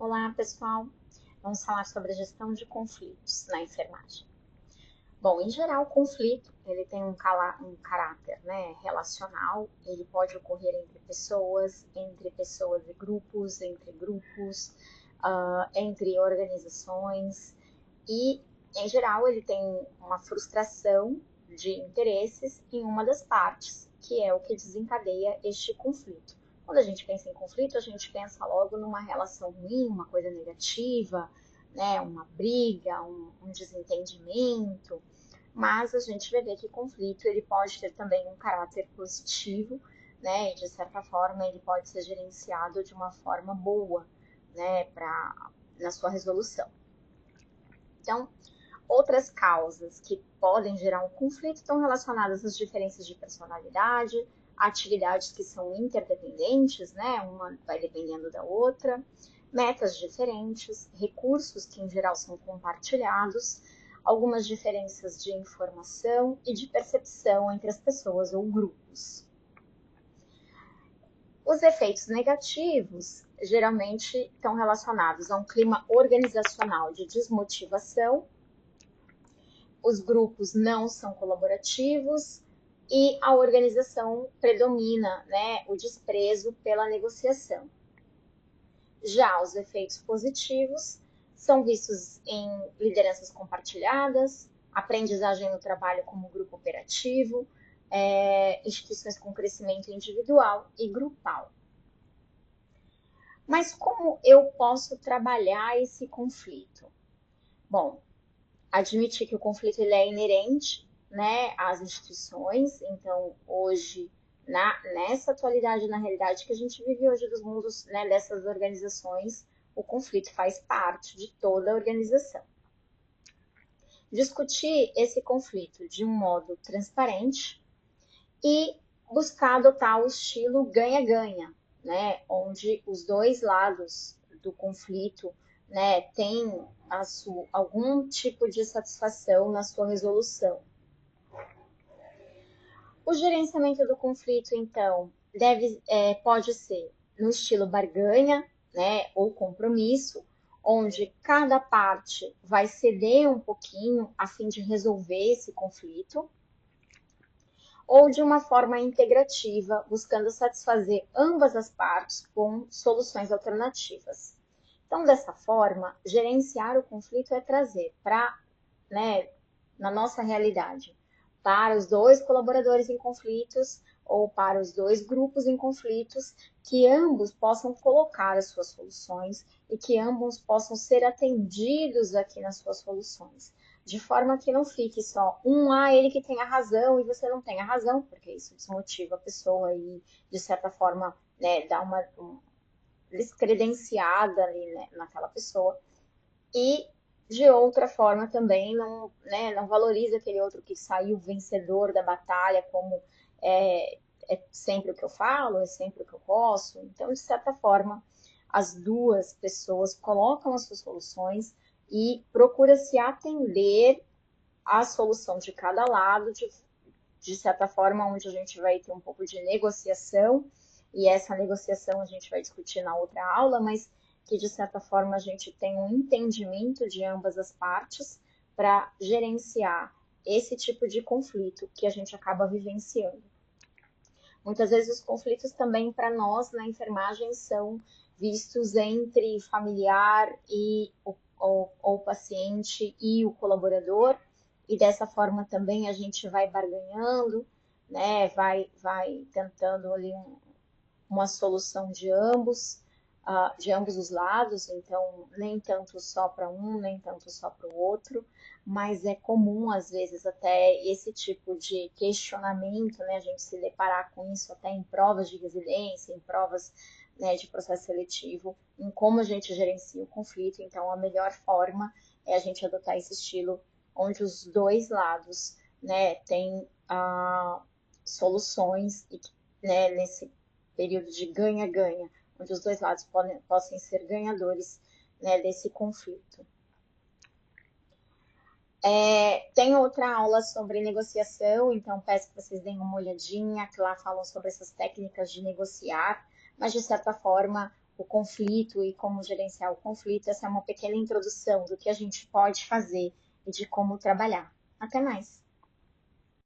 Olá, pessoal. Vamos falar sobre a gestão de conflitos na enfermagem. Bom, em geral, o conflito ele tem um caráter, né, relacional. Ele pode ocorrer entre pessoas e grupos, entre grupos, entre organizações. E, em geral, ele tem uma frustração de interesses em uma das partes, que é o que desencadeia este conflito. Quando a gente pensa em conflito, a gente pensa logo numa relação ruim, uma coisa negativa, né, uma briga, um desentendimento, mas a gente vai ver que conflito ele pode ter também um caráter positivo, né, e de certa forma ele pode ser gerenciado de uma forma boa, né, na sua resolução. Então, outras causas que podem gerar um conflito estão relacionadas às diferenças de personalidade, atividades que são interdependentes, né? Uma vai dependendo da outra, metas diferentes, recursos que em geral são compartilhados, algumas diferenças de informação e de percepção entre as pessoas ou grupos. Os efeitos negativos geralmente estão relacionados a um clima organizacional de desmotivação, os grupos não são colaborativos e a organização predomina, né, o desprezo pela negociação. Já os efeitos positivos são vistos em lideranças compartilhadas, aprendizagem no trabalho como grupo operativo, instituições com crescimento individual e grupal. Mas como eu posso trabalhar esse conflito? Bom, admitir que o conflito ele é inerente, né, às instituições. Então, hoje, nessa atualidade, na realidade que a gente vive hoje dos mundos, né, dessas organizações, o conflito faz parte de toda a organização. Discutir esse conflito de um modo transparente e buscar adotar o estilo ganha-ganha, né, onde os dois lados do conflito, né, têm algum tipo de satisfação na sua resolução. O gerenciamento do conflito, então, pode ser no estilo barganha, né, ou compromisso, onde cada parte vai ceder um pouquinho a fim de resolver esse conflito, ou de uma forma integrativa, buscando satisfazer ambas as partes com soluções alternativas. Então, dessa forma, gerenciar o conflito é trazer para, né, na nossa realidade, para os dois colaboradores em conflitos ou para os dois grupos em conflitos, que ambos possam colocar as suas soluções e que ambos possam ser atendidos aqui nas suas soluções, de forma que não fique só ele que tem a razão e você não tem a razão, porque isso desmotiva a pessoa e, de certa forma, né, dá uma descredenciada ali, né, naquela pessoa. E, de outra forma, também não, né, não valoriza aquele outro que saiu vencedor da batalha, como é sempre o que eu falo, é sempre o que eu posso. Então, de certa forma, as duas pessoas colocam as suas soluções e procura se atender à solução de cada lado, de certa forma, onde a gente vai ter um pouco de negociação, e essa negociação a gente vai discutir na outra aula, mas que de certa forma a gente tem um entendimento de ambas as partes para gerenciar esse tipo de conflito que a gente acaba vivenciando. Muitas vezes os conflitos também para nós na enfermagem são vistos entre familiar e o paciente e o colaborador, e dessa forma também a gente vai barganhando, né, vai tentando ali uma solução de ambos os lados, então nem tanto só para um, nem tanto só para o outro, mas é comum às vezes até esse tipo de questionamento, né, a gente se deparar com isso até em provas de residência, em provas, né, de processo seletivo, em como a gente gerencia o conflito. Então a melhor forma é a gente adotar esse estilo onde os dois lados, né, têm soluções e, né, nesse período de ganha-ganha, onde os dois lados possam ser ganhadores, né, desse conflito. Tem outra aula sobre negociação, então peço que vocês deem uma olhadinha, que lá falam sobre essas técnicas de negociar, mas de certa forma o conflito e como gerenciar o conflito. Essa é uma pequena introdução do que a gente pode fazer e de como trabalhar. Até mais!